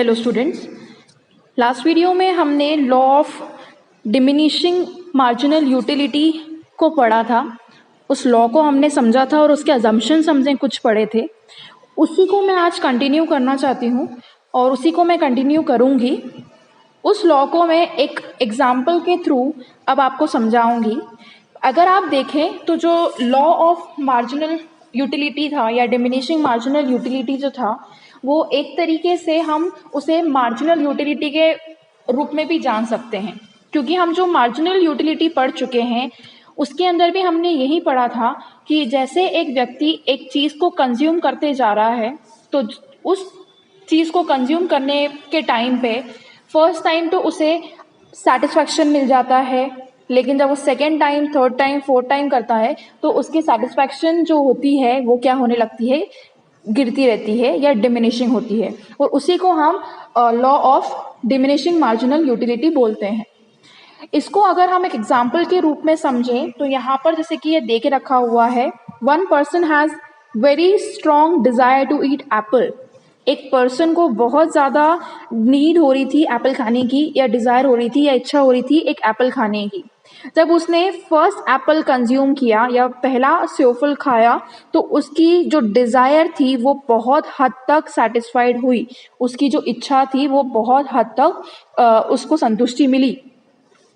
Hello students, last video में हमने law of diminishing marginal utility को पढ़ा था। उस लॉ को हमने समझा था और उसके अजम्पशंस हमने कुछ पढ़े थे। उसी को मैं आज कंटिन्यू करना चाहती हूँ और उसी को मैं कंटिन्यू करूँगी। उस लॉ को मैं एक एग्जाम्पल के थ्रू अब आपको समझाऊंगी। अगर आप देखें तो जो लॉ ऑफ मार्जिनल यूटिलिटी था या डिमिनिशिंग मार्जिनल यूटिलिटी जो था, वो एक तरीके से हम उसे मार्जिनल यूटिलिटी के रूप में भी जान सकते हैं, क्योंकि हम जो मार्जिनल यूटिलिटी पढ़ चुके हैं उसके अंदर भी हमने यही पढ़ा था कि जैसे एक व्यक्ति एक चीज़ को कंज्यूम करते जा रहा है, तो उस चीज़ को कंज्यूम करने के टाइम पे फर्स्ट टाइम तो उसे सेटिस्फैक्शन मिल जाता है, लेकिन जब वो second time, third time, fourth time करता है तो उसकी सेटिस्फैक्शन जो होती है वो क्या होने लगती है, गिरती रहती है या डिमिनिशिंग होती है। और उसी को हम law of diminishing marginal utility बोलते हैं। इसको अगर हम एक एग्जाम्पल के रूप में समझें तो यहाँ पर जैसे कि ये दे के रखा हुआ है, one person has very strong desire to eat apple. एक पर्सन को बहुत ज़्यादा नीड हो रही थी एप्पल खाने की, या डिज़ायर हो रही थी या इच्छा हो रही थी एक एप्पल खाने की। जब उसने फर्स्ट एप्पल कंज्यूम किया या पहला सेवफल खाया तो उसकी जो डिज़ायर थी वो बहुत हद तक सेटिस्फाइड हुई, उसकी जो इच्छा थी वो बहुत हद तक उसको संतुष्टि मिली।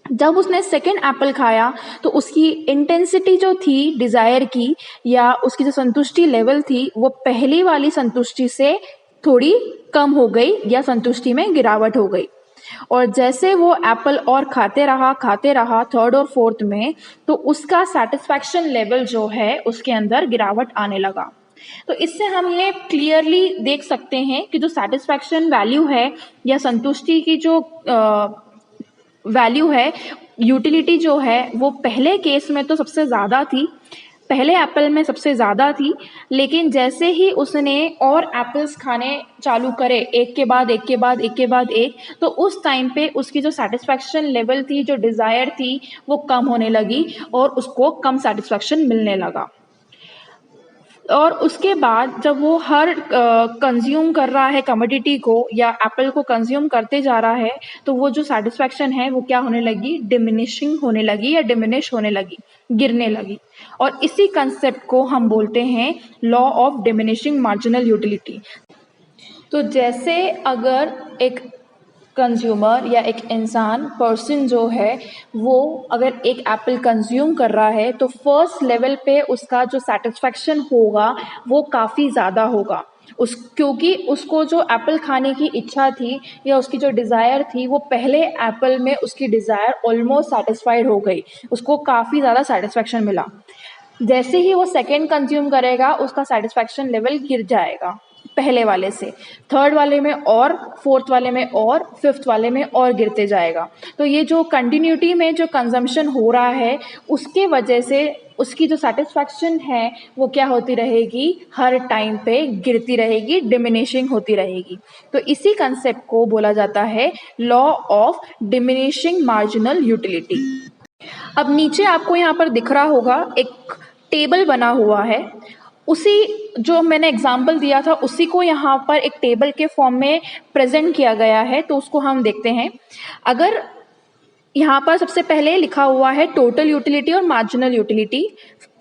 जब उसने सेकेंड एप्पल खाया तो उसकी इंटेंसिटी जो थी डिज़ायर की या उसकी जो संतुष्टि लेवल थी वो पहली वाली संतुष्टि से थोड़ी कम हो गई या संतुष्टि में गिरावट हो गई। और जैसे वो एप्पल और खाते रहा थर्ड और फोर्थ में, तो उसका सेटिस्फैक्शन लेवल जो है उसके अंदर गिरावट आने लगा। तो इससे हम ये क्लियरली देख सकते हैं कि जो सेटिस्फैक्शन वैल्यू है या संतुष्टि की जो वैल्यू है, यूटिलिटी जो है, वो पहले केस में तो सबसे ज़्यादा थी, पहले एप्पल में सबसे ज़्यादा थी, लेकिन जैसे ही उसने और एप्पल्स खाने चालू करे एक के बाद एक, तो उस टाइम पे उसकी जो सेटिस्फैक्शन लेवल थी, जो डिज़ायर थी, वो कम होने लगी और उसको कम सेटिस्फैक्शन मिलने लगा। और उसके बाद जब वो हर कंज्यूम कर रहा है कमोडिटी को या एप्पल को कंज्यूम करते जा रहा है, तो वो जो सेटिस्फैक्शन है वो क्या होने लगी, डिमिनिशिंग होने लगी या डिमिनिश होने लगी, गिरने लगी। और इसी कंसेप्ट को हम बोलते हैं law of diminishing marginal utility. तो जैसे अगर एक कंज्यूमर या एक इंसान, पर्सन जो है, वो अगर एक एप्पल कंज्यूम कर रहा है तो फर्स्ट लेवल पे उसका जो सेटिस्फैक्शन होगा वो काफ़ी ज़्यादा होगा, क्योंकि उसको जो एप्पल खाने की इच्छा थी या उसकी जो डिज़ायर थी वो पहले एप्पल में उसकी डिज़ायर ऑलमोस्ट सेटिस्फाइड हो गई, उसको काफ़ी ज़्यादा सेटिस्फैक्शन मिला। जैसे ही वो सेकेंड कंज्यूम करेगा उसका सेटिस्फैक्शन लेवल गिर जाएगा, पहले वाले से थर्ड वाले में और फोर्थ वाले में और फिफ्थ वाले में और गिरते जाएगा। तो ये जो कंटिन्यूटी में जो कंजम्पशन हो रहा है उसके वजह से उसकी जो सेटिस्फैक्शन है वो क्या होती रहेगी, हर टाइम पे गिरती रहेगी, डिमिनिशिंग होती रहेगी। तो इसी कंसेप्ट को बोला जाता है law of diminishing marginal utility. अब नीचे आपको यहाँ पर दिख रहा होगा एक टेबल बना हुआ है, उसी जो मैंने एग्जाम्पल दिया था उसी को यहाँ पर एक टेबल के फॉर्म में प्रेजेंट किया गया है। तो उसको हम देखते हैं। अगर यहाँ पर सबसे पहले लिखा हुआ है टोटल यूटिलिटी और मार्जिनल यूटिलिटी,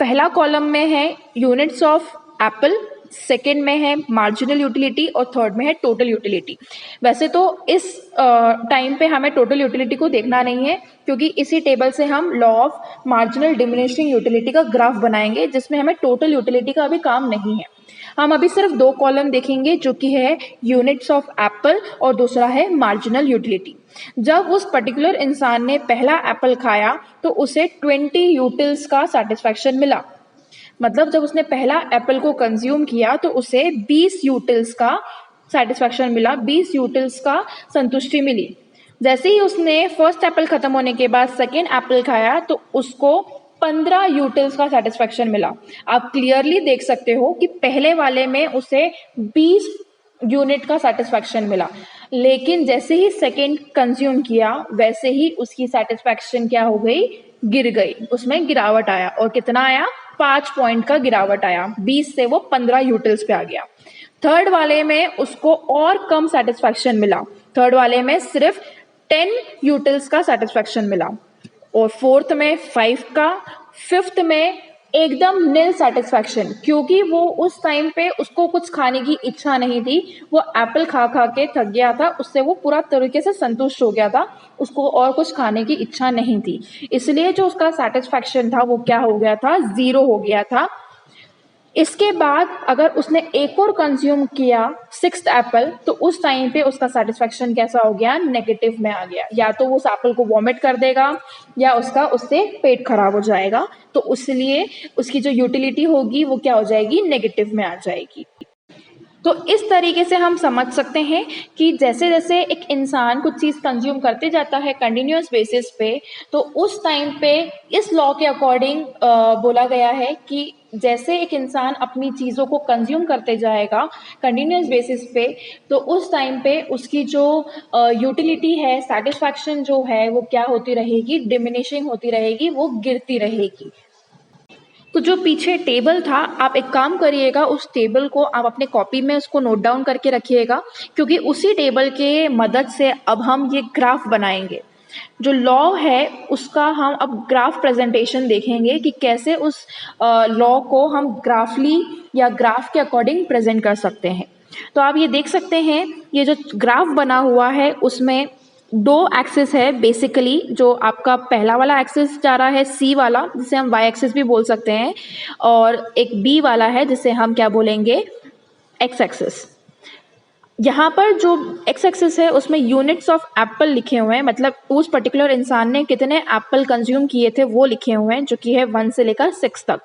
पहला कॉलम में है यूनिट्स ऑफ एप्पल, सेकेंड में है मार्जिनल यूटिलिटी और थर्ड में है टोटल यूटिलिटी। वैसे तो इस टाइम पे हमें टोटल यूटिलिटी को देखना नहीं है, क्योंकि इसी टेबल से हम law of marginal diminishing utility का ग्राफ बनाएंगे, जिसमें हमें टोटल यूटिलिटी का अभी काम नहीं है। हम अभी सिर्फ दो कॉलम देखेंगे, जो कि है यूनिट्स ऑफ एप्पल और दूसरा है मार्जिनल यूटिलिटी। जब उस पर्टिकुलर इंसान ने पहला एप्पल खाया तो उसे 20 यूटिल्स का सेटिस्फैक्शन मिला। मतलब जब उसने पहला एप्पल को कंज्यूम किया तो उसे 20 यूटिल्स का सेटिस्फैक्शन मिला, 20 यूटिल्स का संतुष्टि मिली। जैसे ही उसने फर्स्ट एप्पल खत्म होने के बाद सेकेंड एप्पल खाया तो उसको 15 यूटिल्स का सेटिस्फैक्शन मिला। आप क्लियरली देख सकते हो कि पहले वाले में उसे 20 यूनिट का सेटिस्फैक्शन मिला, लेकिन जैसे ही सेकेंड कंज्यूम किया वैसे ही उसकी सेटिस्फैक्शन क्या हो गई, गिर गई, उसमें गिरावट आया। और कितना आया, 5 पॉइंट का गिरावट आया, 20 से वो 15 यूटिल्स पे आ गया। थर्ड वाले में उसको और कम सेटिस्फैक्शन मिला, थर्ड वाले में सिर्फ 10 यूटिल्स का सेटिस्फैक्शन मिला, और फोर्थ में 5 का, फिफ्थ में एकदम नील सेटिस्फैक्शन, क्योंकि वो उस टाइम पे उसको कुछ खाने की इच्छा नहीं थी, वो एप्पल खा खा के थक गया था, उससे वो पूरा तरीके से संतुष्ट हो गया था, उसको और कुछ खाने की इच्छा नहीं थी, इसलिए जो उसका सेटिस्फैक्शन था वो क्या हो गया था, 0 हो गया था। इसके बाद अगर उसने एक और कंज्यूम किया 6th एप्पल, तो उस टाइम पे उसका सेटिस्फैक्शन कैसा हो गया, नेगेटिव में आ गया, या तो वो उस एप्पल को वॉमिट कर देगा या उससे पेट खराब हो जाएगा, तो इसलिए उसकी जो यूटिलिटी होगी वो क्या हो जाएगी, नेगेटिव में आ जाएगी। तो इस तरीके से हम समझ सकते हैं कि जैसे जैसे एक इंसान कुछ चीज़ कंज्यूम करते जाता है कंटिन्यूस बेसिस पे, तो उस टाइम पे इस लॉ के अकॉर्डिंग बोला गया है कि जैसे एक इंसान अपनी चीज़ों को कंज्यूम करते जाएगा कंटिन्यूस बेसिस पे, तो उस टाइम पे उसकी जो यूटिलिटी है, सेटिस्फैक्शन जो है वो क्या होती रहेगी, डिमिनिशिंग होती रहेगी, वो गिरती रहेगी। तो जो पीछे टेबल था, आप एक काम करिएगा, उस टेबल को आप अपने कॉपी में उसको नोट डाउन करके रखिएगा, क्योंकि उसी टेबल के मदद से अब हम ये ग्राफ बनाएंगे। जो लॉ है उसका हम अब ग्राफ प्रेजेंटेशन देखेंगे कि कैसे उस लॉ को हम ग्राफली या ग्राफ के अकॉर्डिंग प्रेजेंट कर सकते हैं। तो आप ये देख सकते हैं, ये जो ग्राफ बना हुआ है उसमें 2 एक्सिस है बेसिकली। जो आपका पहला वाला एक्सिस जा रहा है सी वाला, जिसे हम वाई एक्सिस भी बोल सकते हैं, और एक बी वाला है जिसे हम क्या बोलेंगे, एक्स एक्सिस। यहाँ पर जो एक्स एक्सिस है उसमें यूनिट्स ऑफ एप्पल लिखे हुए हैं, मतलब उस पर्टिकुलर इंसान ने कितने एप्पल कंज्यूम किए थे वो लिखे हुए हैं, जो कि है 1 से लेकर 6 तक।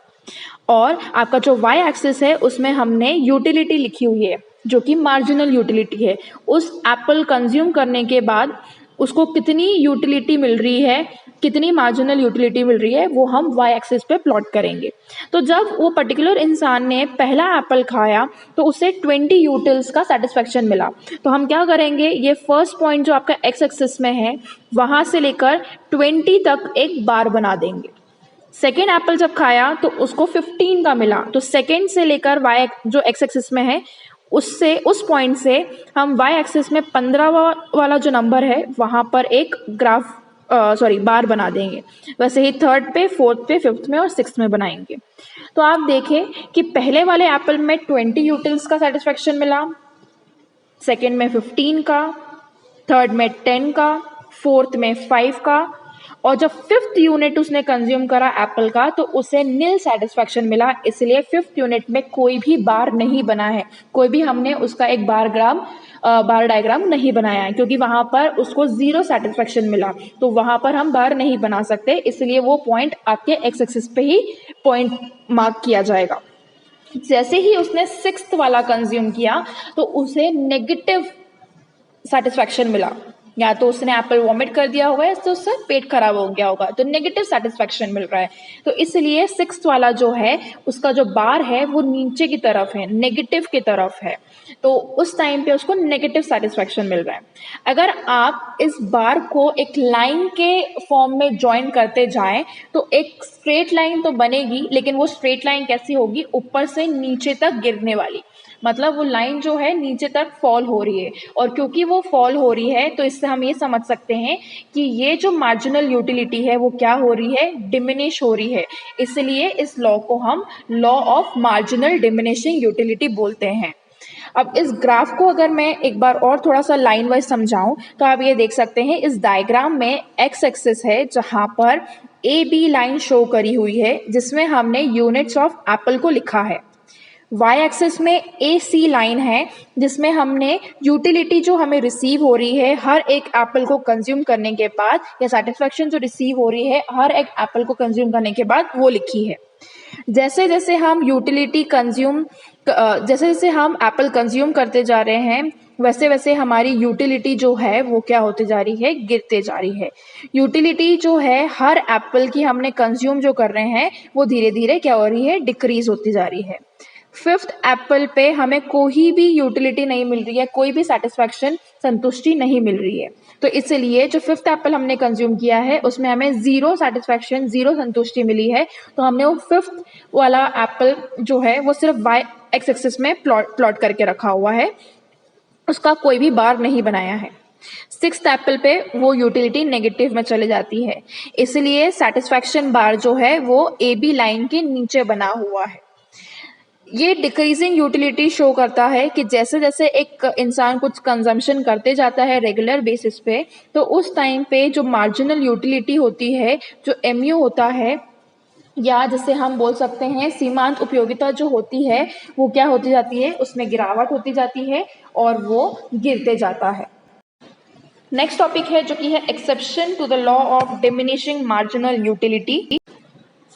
और आपका जो वाई एक्सिस है उसमें हमने यूटिलिटी लिखी हुई है, जो कि मार्जिनल यूटिलिटी है, उस एप्पल कंज्यूम करने के बाद उसको कितनी यूटिलिटी मिल रही है, कितनी मार्जिनल यूटिलिटी मिल रही है, वो हम वाई एक्सिस पे प्लॉट करेंगे। तो जब वो पर्टिकुलर इंसान ने पहला एप्पल खाया तो उसे 20 यूटिल्स का सेटिस्फैक्शन मिला, तो हम क्या करेंगे, ये फर्स्ट पॉइंट जो आपका एक्स एक्सिस में है वहाँ से लेकर 20 तक एक बार बना देंगे। सेकेंड एप्पल जब खाया तो उसको 15 का मिला, तो सेकेंड से लेकर वाई जो एक्स एक्सिस में है उससे, उस पॉइंट से हम वाई एक्सिस में 15 वाला जो नंबर है वहाँ पर एक ग्राफ बार बना देंगे। वैसे ही थर्ड पे, फोर्थ पे, फिफ्थ में और सिक्स्थ में बनाएंगे। तो आप देखें कि पहले वाले एप्पल में 20 यूटिल्स का सेटिस्फैक्शन मिला, सेकेंड में 15 का, थर्ड में 10 का, फोर्थ में 5 का, और जब फिफ्थ यूनिट उसने कंज्यूम करा एप्पल का तो उसे नील सेटिस्फैक्शन मिला, इसलिए फिफ्थ यूनिट में कोई भी बार नहीं बना है, कोई भी हमने उसका एक बार डायग्राम नहीं बनाया है, क्योंकि वहाँ पर उसको 0 सेटिस्फैक्शन मिला, तो वहाँ पर हम बार नहीं बना सकते, इसलिए वो पॉइंट आपके एक्स एक्सिस पे ही पॉइंट मार्क किया जाएगा। जैसे ही उसने 6th वाला कंज्यूम किया तो उसे नेगेटिव सेटिस्फैक्शन मिला, या तो उसने एप्पल वॉमिट कर दिया होगा या तो उससे पेट खराब हो गया होगा, तो नेगेटिव सेटिस्फैक्शन मिल रहा है। तो इसलिए 6th वाला जो है उसका जो बार है वो नीचे की तरफ है, नेगेटिव की तरफ है, तो उस टाइम पे उसको नेगेटिव सेटिस्फैक्शन मिल रहा है। अगर आप इस बार को एक लाइन के फॉर्म में ज्वाइन करते जाएं तो एक स्ट्रेट लाइन तो बनेगी, लेकिन वो स्ट्रेट लाइन कैसी होगी, ऊपर से नीचे तक गिरने वाली, मतलब वो लाइन जो है नीचे तक फॉल हो रही है, और क्योंकि वो फॉल हो रही है तो इससे हम ये समझ सकते हैं कि ये जो मार्जिनल यूटिलिटी है वो क्या हो रही है, डिमिनिश हो रही है, इसलिए इस लॉ को हम law of marginal diminishing utility बोलते हैं। अब इस ग्राफ को अगर मैं एक बार और थोड़ा सा लाइन वाइज समझाऊं तो आप ये देख सकते हैं, इस डायग्राम में एक्स एक्सिस है जहां पर ए बी लाइन शो करी हुई है जिसमें हमने यूनिट्स ऑफ एप्पल को लिखा है, वाई एक्सिस में ए सी लाइन है जिसमें हमने यूटिलिटी जो हमें रिसीव हो रही है हर एक एप्पल को कंज्यूम करने के बाद, या सेटिस्फैक्शन जो रिसीव हो रही है हर एक एप्पल को कंज्यूम करने के बाद, वो लिखी है। जैसे जैसे हम जैसे जैसे हम एप्पल कंज्यूम करते जा रहे हैं वैसे वैसे हमारी यूटिलिटी जो है वो क्या होती जा रही है, गिरते जा रही है। यूटिलिटी जो है हर एप्पल की हमने कंज्यूम जो कर रहे हैं वो धीरे धीरे क्या हो रही है, डिक्रीज होती जा रही है। फिफ्थ एप्पल पे हमें कोई भी यूटिलिटी नहीं मिल रही है, कोई भी सेटिस्फैक्शन, संतुष्टि नहीं मिल रही है, तो इसलिए जो फिफ्थ एप्पल हमने कंज्यूम किया है उसमें हमें 0 सेटिस्फैक्शन, 0 संतुष्टि मिली है, तो हमने वो फिफ्थ वाला एप्पल जो है वो सिर्फ वाई एक्स एक्सिस में प्लॉट करके रखा हुआ है, उसका कोई भी बार नहीं बनाया है। सिक्स्थ एप्पल पे वो यूटिलिटी नेगेटिव में चली जाती है, इसलिए सेटिस्फैक्शन बार जो है वो ए बी लाइन के नीचे बना हुआ है। ये डिक्रीजिंग यूटिलिटी शो करता है कि जैसे जैसे एक इंसान कुछ कंजम्पशन करते जाता है रेगुलर बेसिस पे, तो उस टाइम पे जो मार्जिनल यूटिलिटी होती है, जो एमयू होता है, या जिसे हम बोल सकते हैं सीमांत उपयोगिता जो होती है, वो क्या होती जाती है, उसमें गिरावट होती जाती है और वो गिरते जाता है। नेक्स्ट टॉपिक है जो कि है exception to the law of diminishing marginal utility.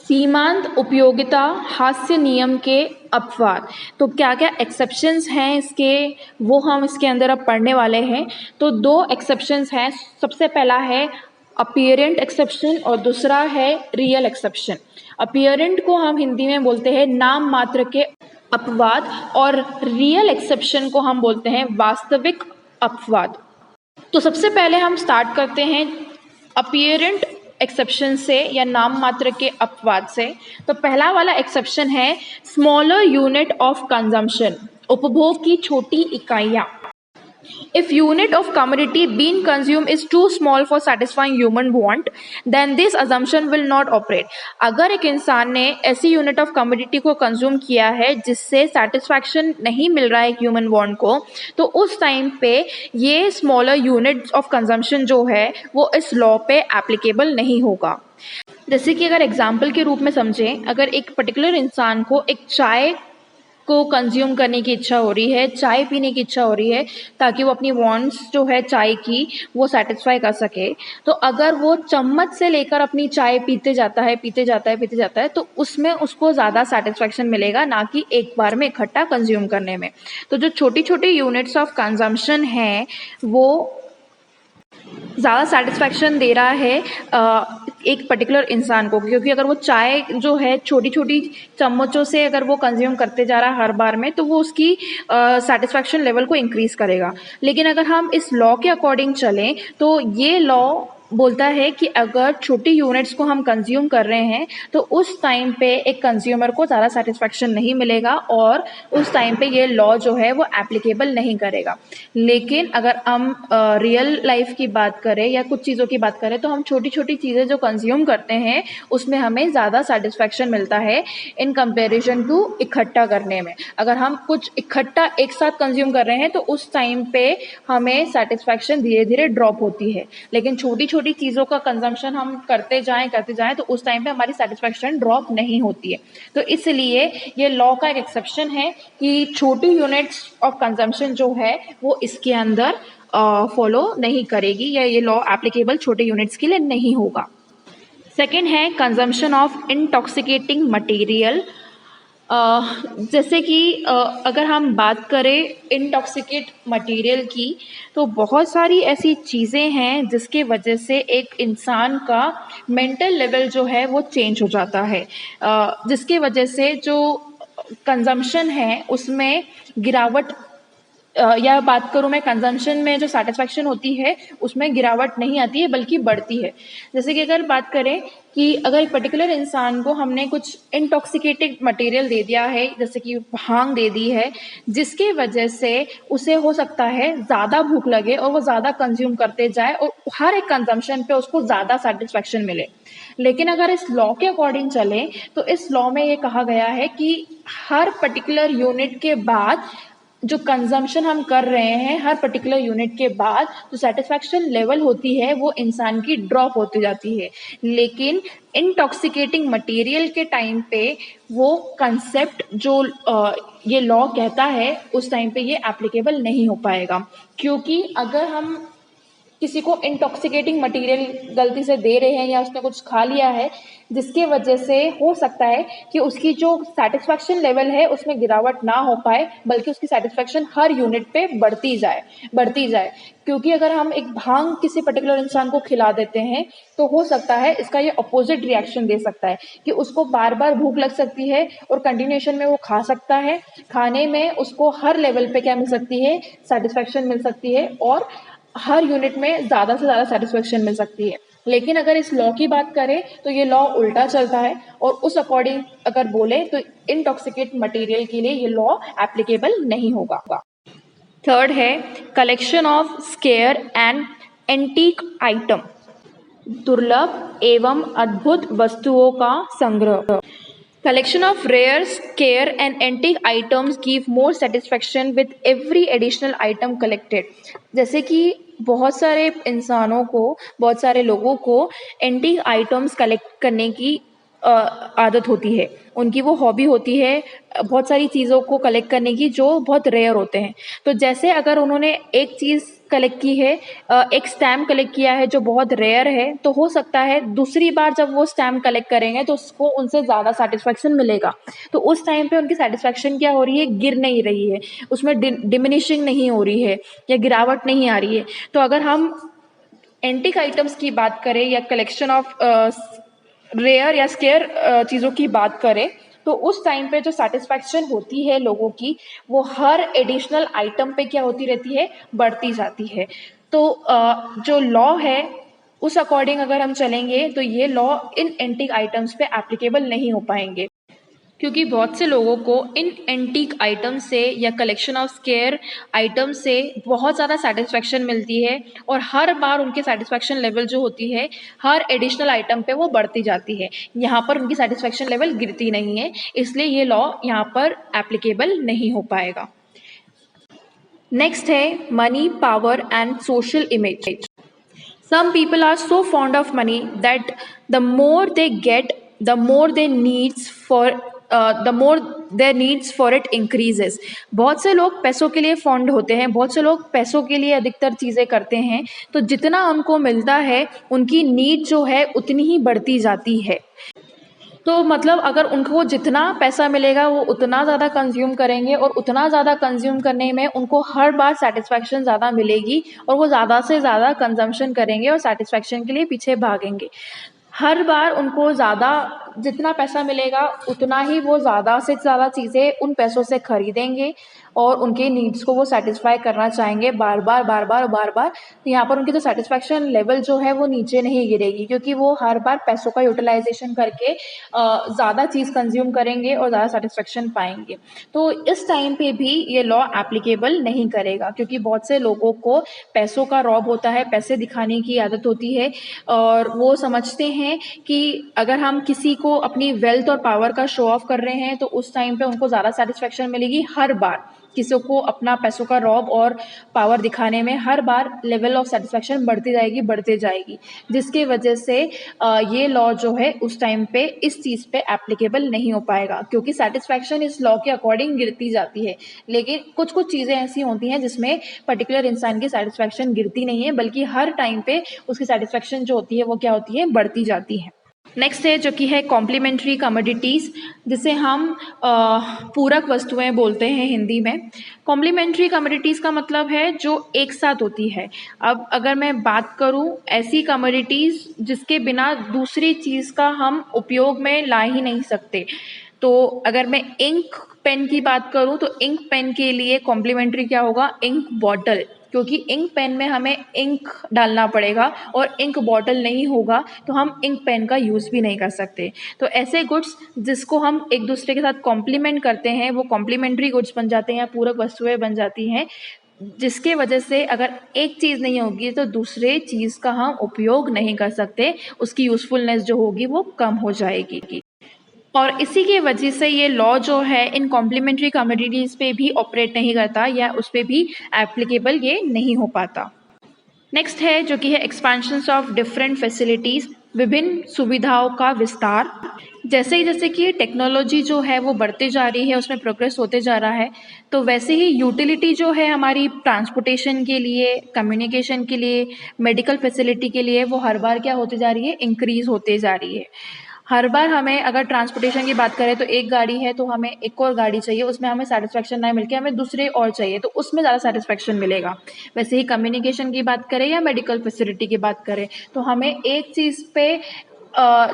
सीमांत उपयोगिता हास्य नियम के अपवाद। तो क्या क्या एक्सेप्शंस हैं इसके, वो हम इसके अंदर अब पढ़ने वाले हैं। तो दो एक्सेप्शंस हैं, सबसे पहला है अपीयरेंट एक्सेप्शन और दूसरा है रियल एक्सेप्शन। अपीयरेंट को हम हिंदी में बोलते हैं नाम मात्र के अपवाद और रियल एक्सेप्शन को हम बोलते हैं वास्तविक अपवाद। तो सबसे पहले हम स्टार्ट करते हैं अपीयरेंट एक्सेप्शन से या नाम मात्र के अपवाद से। तो पहला वाला एक्सेप्शन है स्मॉलर यूनिट ऑफ कंजम्पशन, उपभोग की छोटी इकाइयाँ। If unit of commodity being consumed is too small for satisfying human want, then this assumption will not operate. अगर एक इंसान ने ऐसी यूनिट ऑफ कमोडिटी को कंज्यूम किया है जिससे सेटिस्फैक्शन नहीं मिल रहा है ह्यूमन वांट को, तो उस टाइम पे ये स्मॉलर यूनिट ऑफ कंजम्पशन जो है वो इस लॉ पे एप्लीकेबल नहीं होगा। जैसे कि अगर एग्जाम्पल के रूप में समझें, अगर एक पर्टिकुलर इंसान को एक चाय को कंज्यूम करने की इच्छा हो रही है, चाय पीने की इच्छा हो रही है, ताकि वो अपनी वांट्स जो है चाय की वो सेटिस्फाई कर सके, तो अगर वो चम्मच से लेकर अपनी चाय पीते जाता है तो उसमें उसको ज़्यादा सेटिस्फैक्शन मिलेगा, ना कि एक बार में इकट्ठा कंज्यूम करने में। तो जो छोटी छोटी यूनिट्स ऑफ कंजम्पशन हैं वो ज़्यादा सेटिस्फैक्शन दे रहा है एक पर्टिकुलर इंसान को, क्योंकि अगर वो चाय जो है छोटी छोटी चम्मचों से अगर वो कंज्यूम करते जा रहा है हर बार में, तो वो उसकी सेटिस्फैक्शन लेवल को इंक्रीज़ करेगा। लेकिन अगर हम इस लॉ के अकॉर्डिंग चलें तो ये लॉ बोलता है कि अगर छोटी यूनिट्स को हम कंज्यूम कर रहे हैं तो उस टाइम पे एक कंज्यूमर को ज़्यादा सेटिस्फैक्शन नहीं मिलेगा और उस टाइम पे ये लॉ जो है वो एप्लीकेबल नहीं करेगा। लेकिन अगर हम रियल लाइफ की बात करें या कुछ चीज़ों की बात करें, तो हम छोटी छोटी चीज़ें जो कंज्यूम करते हैं उसमें हमें ज़्यादा सेटिस्फैक्शन मिलता है इन कंपेरिजन टू इकट्ठा करने में। अगर हम कुछ इकट्ठा एक साथ कंज्यूम कर रहे हैं तो उस टाइम पे हमें सेटिस्फैक्शन धीरे धीरे ड्रॉप होती है, लेकिन छोटी छोटी चीज़ों का कंजम्पशन हम करते जाएं तो उस टाइम पे हमारी सेटिस्फैक्शन ड्रॉप नहीं होती है। तो इसलिए ये लॉ का एक एक्सेप्शन है कि छोटी यूनिट्स ऑफ कंजम्पशन जो है वो इसके अंदर फॉलो नहीं करेगी, या ये लॉ एप्लीकेबल छोटे यूनिट्स के लिए नहीं होगा। सेकेंड है कंजम्पशन ऑफ इंटॉक्सिकेटिंग मटेरियल। जैसे कि अगर हम बात करें इंटॉक्सिकेट मटेरियल की, तो बहुत सारी ऐसी चीज़ें हैं जिसके वजह से एक इंसान का मेंटल लेवल जो है वो चेंज हो जाता है, जिसके वजह से जो कंजम्पशन है उसमें गिरावट, या बात करूँ मैं कंजम्पशन में जो सेटिस्फैक्शन होती है उसमें गिरावट नहीं आती है बल्कि बढ़ती है। जैसे कि अगर बात करें कि अगर एक पर्टिकुलर इंसान को हमने कुछ इंटॉक्सिकेटेड मटेरियल दे दिया है, जैसे कि भांग दे दी है, जिसके वजह से उसे हो सकता है ज़्यादा भूख लगे और वो ज़्यादा कंज्यूम करते जाए और हर एक कंजम्पशन पे उसको ज़्यादा सेटिस्फैक्शन मिले। लेकिन अगर इस लॉ के अकॉर्डिंग चलें तो इस लॉ में ये कहा गया है कि हर पर्टिकुलर यूनिट के बाद जो कंजम्पशन हम कर रहे हैं, हर पर्टिकुलर यूनिट के बाद जो सेटिस्फैक्शन लेवल होती है वो इंसान की ड्रॉप होती जाती है। लेकिन इंटॉक्सिकेटिंग मटेरियल के टाइम पे वो कंसेप्ट जो ये लॉ कहता है उस टाइम पे ये एप्लीकेबल नहीं हो पाएगा, क्योंकि अगर हम किसी को इंटॉक्सिकेटिंग मटेरियल गलती से दे रहे हैं या उसने कुछ खा लिया है जिसके वजह से हो सकता है कि उसकी जो सेटिस्फैक्शन लेवल है उसमें गिरावट ना हो पाए, बल्कि उसकी सेटिस्फैक्शन हर यूनिट पे बढ़ती जाए। क्योंकि अगर हम एक भांग किसी पर्टिकुलर इंसान को खिला देते हैं तो हो सकता है इसका ये अपोजिट रिएक्शन दे सकता है कि उसको बार बार भूख लग सकती है और कंटिन्यूएशन में वो खा सकता है। खाने में उसको हर लेवल पे क्या मिल सकती है, सेटिस्फैक्शन मिल सकती है, और हर यूनिट में ज़्यादा से ज़्यादा सेटिस्फेक्शन मिल सकती है। लेकिन अगर इस लॉ की बात करें तो ये लॉ उल्टा चलता है, और उस अकॉर्डिंग अगर बोले तो इनटॉक्सिकेट मटेरियल के लिए ये लॉ एप्लीकेबल नहीं होगा। थर्ड है collection of square and antique item, दुर्लभ एवं अद्भुत वस्तुओं का संग्रह। Collection of rare, scarce and antique items give more satisfaction with every additional item collected. जैसे कि बहुत सारे इंसानों को, बहुत सारे लोगों को एंटीक आइटम्स कलेक्ट करने की आदत होती है, उनकी वो हॉबी होती है बहुत सारी चीज़ों को कलेक्ट करने की जो बहुत रेयर होते हैं। तो जैसे अगर उन्होंने एक चीज़ कलेक्ट की है, एक स्टैम्प कलेक्ट किया है जो बहुत रेयर है, तो हो सकता है दूसरी बार जब वो स्टैम्प कलेक्ट करेंगे तो उसको उनसे ज़्यादा सेटिस्फेक्शन मिलेगा। तो उस टाइम पे उनकी सेटिस्फेक्शन क्या हो रही है, गिर नहीं रही है, उसमें डिमिनिशिंग नहीं हो रही है या गिरावट नहीं आ रही है। तो अगर हम एंटीक आइटम्स की बात करें या कलेक्शन ऑफ रेयर या स्केयर चीज़ों की बात करें, तो उस टाइम पे जो सेटिस्फेक्शन होती है लोगों की, वो हर एडिशनल आइटम पे क्या होती रहती है, बढ़ती जाती है। तो जो लॉ है उस अकॉर्डिंग अगर हम चलेंगे तो ये लॉ इन एंटीक आइटम्स पे एप्लीकेबल नहीं हो पाएंगे, क्योंकि बहुत से लोगों को इन एंटीक आइटम से या कलेक्शन ऑफ स्केयर आइटम से बहुत ज़्यादा सेटिस्फेक्शन मिलती है, और हर बार उनकी सेटिस्फेक्शन लेवल जो होती है हर एडिशनल आइटम पे वो बढ़ती जाती है। यहाँ पर उनकी सेटिस्फेक्शन लेवल गिरती नहीं है, इसलिए ये लॉ यहाँ पर एप्लीकेबल नहीं हो पाएगा। नेक्स्ट है money, power and social image. Some people are so fond of money that the more they get, the more their needs for it increases. बहुत से लोग पैसों के लिए फॉन्ड होते हैं, बहुत से लोग पैसों के लिए अधिकतर चीज़ें करते हैं, तो जितना उनको मिलता है उनकी नीड जो है उतनी ही बढ़ती जाती है। तो मतलब अगर उनको जितना पैसा मिलेगा वो उतना ज़्यादा कंज्यूम करेंगे, और उतना ज़्यादा कंज्यूम करने में उनको हर बार सेटिस्फेक्शन ज़्यादा मिलेगी, और वो ज़्यादा से ज़्यादा कंजम्पशन करेंगे और सेटिस्फेक्शन के लिए पीछे भागेंगे। हर बार उनको ज़्यादा जितना पैसा मिलेगा उतना ही वो ज़्यादा से ज़्यादा चीज़ें उन पैसों से खरीदेंगे, और उनके नीड्स को वो सेटिस्फाई करना चाहेंगे बार बार बार बार बार बार। तो यहाँ पर उनकी जो सेटिस्फेक्शन लेवल जो है वो नीचे नहीं गिरेगी, क्योंकि वो हर बार पैसों का यूटिलाइजेशन करके ज़्यादा चीज़ कंज्यूम करेंगे और ज़्यादा सेटिस्फेक्शन पाएंगे। तो इस टाइम पे भी ये लॉ एप्लीकेबल नहीं करेगा, क्योंकि बहुत से लोगों को पैसों का रौब होता है, पैसे दिखाने की आदत होती है, और वो समझते हैं कि अगर हम किसी को अपनी वेल्थ और पावर का शो ऑफ कर रहे हैं तो उस टाइम पे उनको ज़्यादा सेटिस्फेक्शन मिलेगी। हर बार किसी को अपना पैसों का रौब और पावर दिखाने में हर बार लेवल ऑफ सेटिस्फेक्शन बढ़ती जाएगी, बढ़ती जाएगी, जिसकी वजह से ये लॉ जो है उस टाइम पे इस चीज़ पे एप्लीकेबल नहीं हो पाएगा, क्योंकि सेटिस्फेक्शन इस लॉ के अकॉर्डिंग गिरती जाती है। लेकिन कुछ कुछ चीज़ें ऐसी होती हैं जिसमें पर्टिकुलर इंसान की सेटिस्फेक्शन गिरती नहीं है, बल्कि हर टाइम पे उसकी सेटिस्फेक्शन जो होती है वो क्या होती है, बढ़ती जाती है। नेक्स्ट है जो कि है कॉम्प्लीमेंट्री कमोडिटीज़, जिसे हम पूरक वस्तुएं बोलते हैं हिंदी में। कॉम्प्लीमेंट्री कमोडिटीज़ का मतलब है जो एक साथ होती है। अब अगर मैं बात करूं ऐसी कमोडिटीज़ जिसके बिना दूसरी चीज़ का हम उपयोग में ला ही नहीं सकते, तो अगर मैं इंक पेन की बात करूं तो इंक पेन के लिए कॉम्प्लीमेंट्री क्या होगा, इंक बॉटल, क्योंकि इंक पेन में हमें इंक डालना पड़ेगा और इंक बॉटल नहीं होगा तो हम इंक पेन का यूज़ भी नहीं कर सकते। तो ऐसे गुड्स जिसको हम एक दूसरे के साथ कॉम्प्लीमेंट करते हैं वो कॉम्प्लीमेंट्री गुड्स बन जाते हैं या पूरक वस्तुएं बन जाती हैं, जिसके वजह से अगर एक चीज़ नहीं होगी तो दूसरे चीज़ का हम उपयोग नहीं कर सकते, उसकी यूज़फुलनेस जो होगी वो कम हो जाएगी। और इसी के वजह से ये लॉ जो है इन कॉम्प्लीमेंट्री कमोडिटीज़ पे भी ऑपरेट नहीं करता या उस पर भी एप्लीकेबल ये नहीं हो पाता। नेक्स्ट है जो कि है एक्सपेंशंस ऑफ डिफरेंट फैसिलिटीज़, विभिन्न सुविधाओं का विस्तार। जैसे कि टेक्नोलॉजी जो है वो बढ़ते जा रही है, उसमें प्रोग्रेस होते जा रहा है, तो वैसे ही यूटिलिटी जो है हमारी ट्रांसपोर्टेशन के लिए, कम्युनिकेशन के लिए, मेडिकल फैसिलिटी के लिए, वो हर बार क्या होती जा रही है, इंक्रीज़ होते जा रही है। हर बार हमें अगर ट्रांसपोर्टेशन की बात करें तो एक गाड़ी है तो हमें एक और गाड़ी चाहिए, उसमें हमें सेटिस्फेक्शन नहीं मिल के हमें दूसरे और चाहिए तो उसमें ज़्यादा सेटिस्फेक्शन मिलेगा। वैसे ही कम्युनिकेशन की बात करें या मेडिकल फैसिलिटी की बात करें तो हमें एक चीज़ पे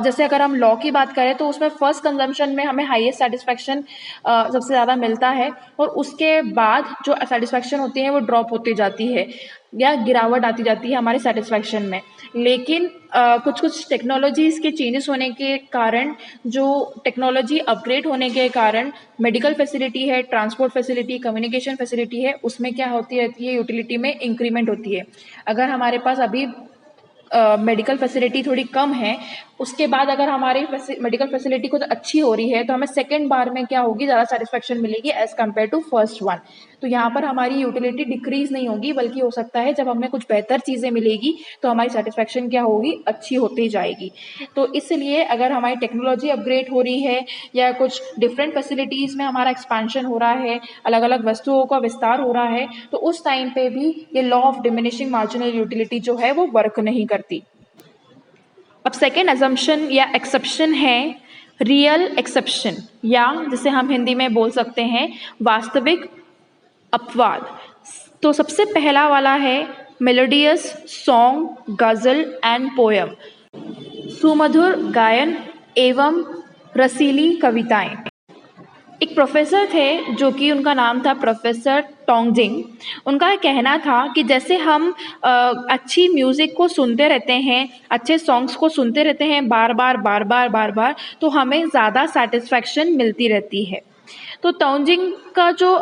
जैसे अगर हम लॉ की बात करें तो उसमें फर्स्ट कंजम्पशन में हमें हाईएस्ट सेटिस्फैक्शन सबसे ज़्यादा मिलता है, और उसके बाद जो सेटिस्फैक्शन होती है वो ड्रॉप होती जाती है या गिरावट आती जाती है हमारे सेटिस्फैक्शन में। लेकिन कुछ कुछ टेक्नोलॉजीज़ के चेंजेस होने के कारण, जो टेक्नोलॉजी अपग्रेड होने के कारण मेडिकल फैसिलिटी है, ट्रांसपोर्ट फैसिलिटी, कम्युनिकेशन फैसिलिटी है, उसमें क्या होती रहती है, यूटिलिटी में इंक्रीमेंट होती है। अगर हमारे पास अभी मेडिकल फैसिलिटी थोड़ी कम है, उसके बाद अगर हमारी मेडिकल फैसिलिटी कुछ अच्छी हो रही है तो हमें सेकेंड बार में क्या होगी, ज़्यादा सेटिस्फैक्शन मिलेगी as compare to first one. तो यहाँ पर हमारी यूटिलिटी डिक्रीज नहीं होगी, बल्कि हो सकता है जब हमें कुछ बेहतर चीज़ें मिलेगी तो हमारी सेटिस्फैक्शन क्या होगी, अच्छी होती जाएगी। तो इसलिए अगर हमारी टेक्नोलॉजी अपग्रेड हो रही है या कुछ डिफरेंट फैसिलिटीज़ में हमारा एक्सपेंशन हो रहा है, अलग अलग वस्तुओं का विस्तार हो रहा है, तो उस टाइम पे भी ये law of diminishing marginal utility जो है वो वर्क नहीं करती। अब सेकेंड अजम्पशन या एक्सेप्शन है रियल एक्सेप्शन, या जिसे हम हिंदी में बोल सकते हैं वास्तविक अपवाद। तो सबसे पहला वाला है melodious song, ghazal and poem, सुमधुर गायन एवं रसीली कविताएं। एक प्रोफेसर थे जो कि उनका नाम था प्रोफेसर टोंगजिंग। उनका कहना था कि जैसे हम अच्छी म्यूज़िक को सुनते रहते हैं, अच्छे सॉन्ग्स को सुनते रहते हैं बार बार बार बार बार बार, तो हमें ज़्यादा सेटिस्फैक्शन मिलती रहती है। तो टोंगजिंग का जो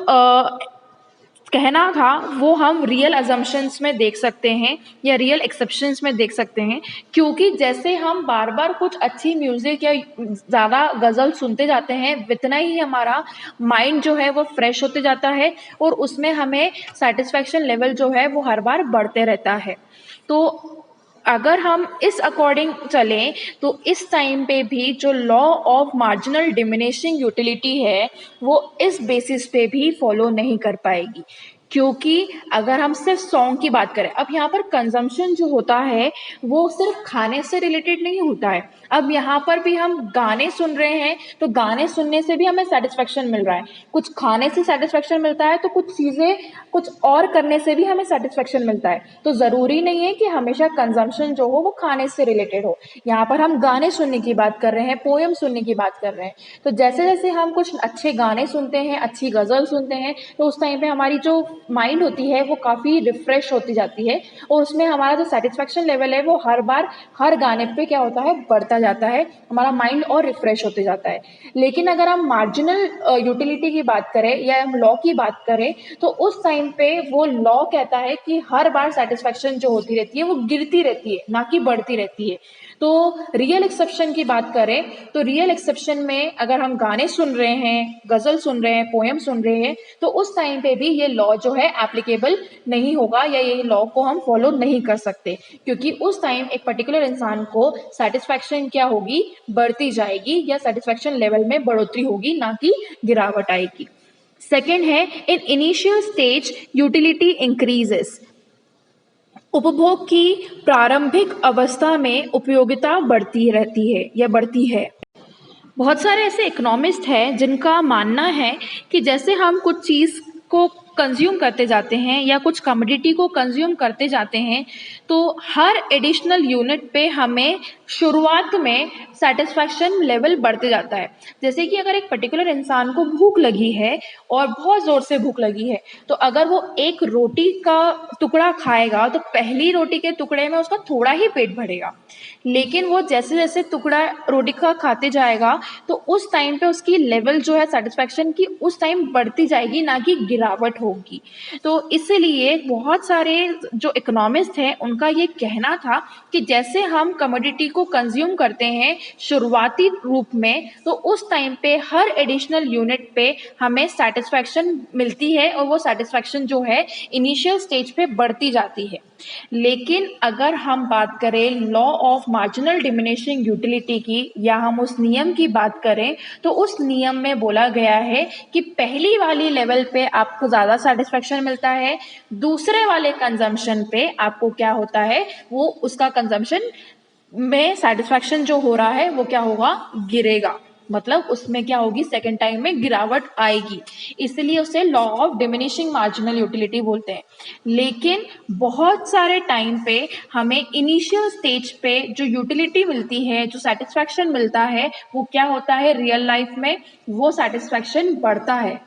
कहना था वो हम रियल अजम्पशंस में देख सकते हैं या रियल एक्सेप्शंस में देख सकते हैं, क्योंकि जैसे हम बार बार कुछ अच्छी म्यूज़िक या ज़्यादा गज़ल सुनते जाते हैं, उतना ही हमारा माइंड जो है वो फ्रेश होते जाता है और उसमें हमें सेटिस्फैक्शन लेवल जो है वो हर बार बढ़ते रहता है। तो अगर हम इस अकॉर्डिंग चलें तो इस टाइम पे भी जो law of marginal diminishing utility है वो इस बेसिस पे भी फॉलो नहीं कर पाएगी, क्योंकि अगर हम सिर्फ सॉन्ग की बात करें, अब यहाँ पर कंजम्पशन जो होता है वो सिर्फ खाने से रिलेटेड नहीं होता है। अब यहाँ पर भी हम गाने सुन रहे हैं तो गाने सुनने से भी हमें सेटिस्फेक्शन मिल रहा है, कुछ खाने से सेटिस्फेक्शन मिलता है, तो कुछ चीज़ें कुछ और करने से भी हमें सेटिस्फेक्शन मिलता है। तो ज़रूरी नहीं है कि हमेशा कंजम्पशन जो हो वो खाने से रिलेटेड हो। यहाँ पर हम गाने सुनने की बात कर रहे हैं, पोएम सुनने की बात कर रहे हैं। तो जैसे जैसे हम कुछ अच्छे गाने सुनते हैं, अच्छी गज़ल सुनते हैं, तो उस टाइम पे हमारी जो माइंड होती है वो काफ़ी रिफ्रेश होती जाती है और उसमें हमारा जो सेटिस्फेक्शन लेवल है वो हर बार हर गाने पे क्या होता है, बढ़ता जाता है, हमारा माइंड और रिफ्रेश होते जाता है। लेकिन अगर हम मार्जिनल यूटिलिटी की बात करें या हम लॉ की बात करें तो उस टाइम पे वो लॉ कहता है कि हर बार सेटिस्फेक्शन जो होती रहती है वो गिरती रहती है, ना कि बढ़ती रहती है। तो रियल एक्सेप्शन की बात करें तो रियल एक्सेप्शन में अगर हम गाने सुन रहे हैं, गज़ल सुन रहे हैं, पोएम सुन रहे हैं, तो उस टाइम पे भी ये लॉ जो है एप्लीकेबल नहीं होगा या ये लॉ को हम फॉलो नहीं कर सकते, क्योंकि उस टाइम एक पर्टिकुलर इंसान को सेटिस्फैक्शन क्या होगी, बढ़ती जाएगी या सेटिस्फैक्शन लेवल में बढ़ोतरी होगी, ना कि गिरावट आएगी। सेकेंड है in initial stage utility increases, उपभोग की प्रारंभिक अवस्था में उपयोगिता बढ़ती रहती है या बढ़ती है। बहुत सारे ऐसे इकोनॉमिस्ट हैं जिनका मानना है कि जैसे हम कुछ चीज़ को कंज्यूम करते जाते हैं या कुछ कमोडिटी को कंज्यूम करते जाते हैं तो हर एडिशनल यूनिट पे हमें शुरुआत में सेटिस्फैक्शन लेवल बढ़ते जाता है। जैसे कि अगर एक पर्टिकुलर इंसान को भूख लगी है और बहुत ज़ोर से भूख लगी है, तो अगर वो एक रोटी का टुकड़ा खाएगा तो पहली रोटी के टुकड़े में उसका थोड़ा ही पेट भरेगा, लेकिन वो जैसे जैसे टुकड़ा रोटी का खाते जाएगा तो उस टाइम पे उसकी लेवल जो है सेटिस्फैक्शन की उस टाइम बढ़ती जाएगी, ना कि गिरावट होगी। तो इसलिए बहुत सारे जो इकोनॉमिस्ट हैं उनका ये कहना था कि जैसे हम कमोडिटी को कंज्यूम करते हैं शुरुआती रूप में, तो उस टाइम पे हर एडिशनल यूनिट पे हमें सेटिस्फैक्शन मिलती है और वो सेटिस्फैक्शन जो है इनिशियल स्टेज पे बढ़ती जाती है। लेकिन अगर हम बात करें law of marginal diminishing utility की या हम उस नियम की बात करें तो उस नियम में बोला गया है कि पहली वाली लेवल पे आपको ज़्यादा सेटिस्फैक्शन मिलता है, दूसरे वाले कंजम्पशन पे आपको क्या होता है, वो उसका कंजम्पशन में सेटिस्फैक्शन जो हो रहा है वो क्या होगा, गिरेगा। मतलब उसमें क्या होगी, सेकेंड टाइम में गिरावट आएगी, इसलिए उसे law of diminishing marginal utility बोलते हैं। लेकिन बहुत सारे टाइम पे हमें इनिशियल स्टेज पे जो यूटिलिटी मिलती है, जो सेटिस्फैक्शन मिलता है, वो क्या होता है, रियल लाइफ में वो सेटिस्फैक्शन बढ़ता है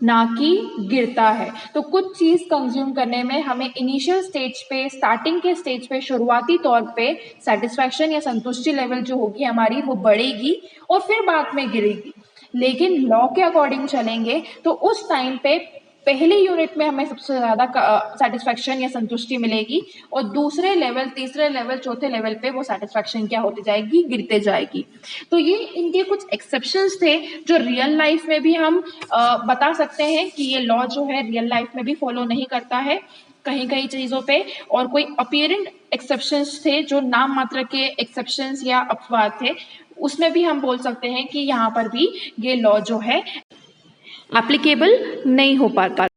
ना कि गिरता है। तो कुछ चीज़ कंज्यूम करने में हमें इनिशियल स्टेज पे, स्टार्टिंग के स्टेज पे, शुरुआती तौर पे सेटिस्फैक्शन या संतुष्टि लेवल जो होगी हमारी वो बढ़ेगी और फिर बाद में गिरेगी। लेकिन लॉ के अकॉर्डिंग चलेंगे तो उस टाइम पे पहले यूनिट में हमें सबसे ज़्यादा सेटिस्फैक्शन या संतुष्टि मिलेगी और दूसरे लेवल, तीसरे लेवल, चौथे लेवल पे वो सेटिस्फैक्शन क्या होती जाएगी, गिरते जाएगी। तो ये इनके कुछ एक्सेप्शंस थे जो रियल लाइफ में भी हम बता सकते हैं कि ये लॉ जो है रियल लाइफ में भी फॉलो नहीं करता है कहीं कहीं चीज़ों पे, और कोई अपीयरेंट एक्सेप्शंस थे जो नाम मात्र के एक्सेप्शंस या अपवाद थे, उसमें भी हम बोल सकते हैं कि यहाँ पर भी ये लॉ जो है एप्लीकेबल नहीं हो पाता।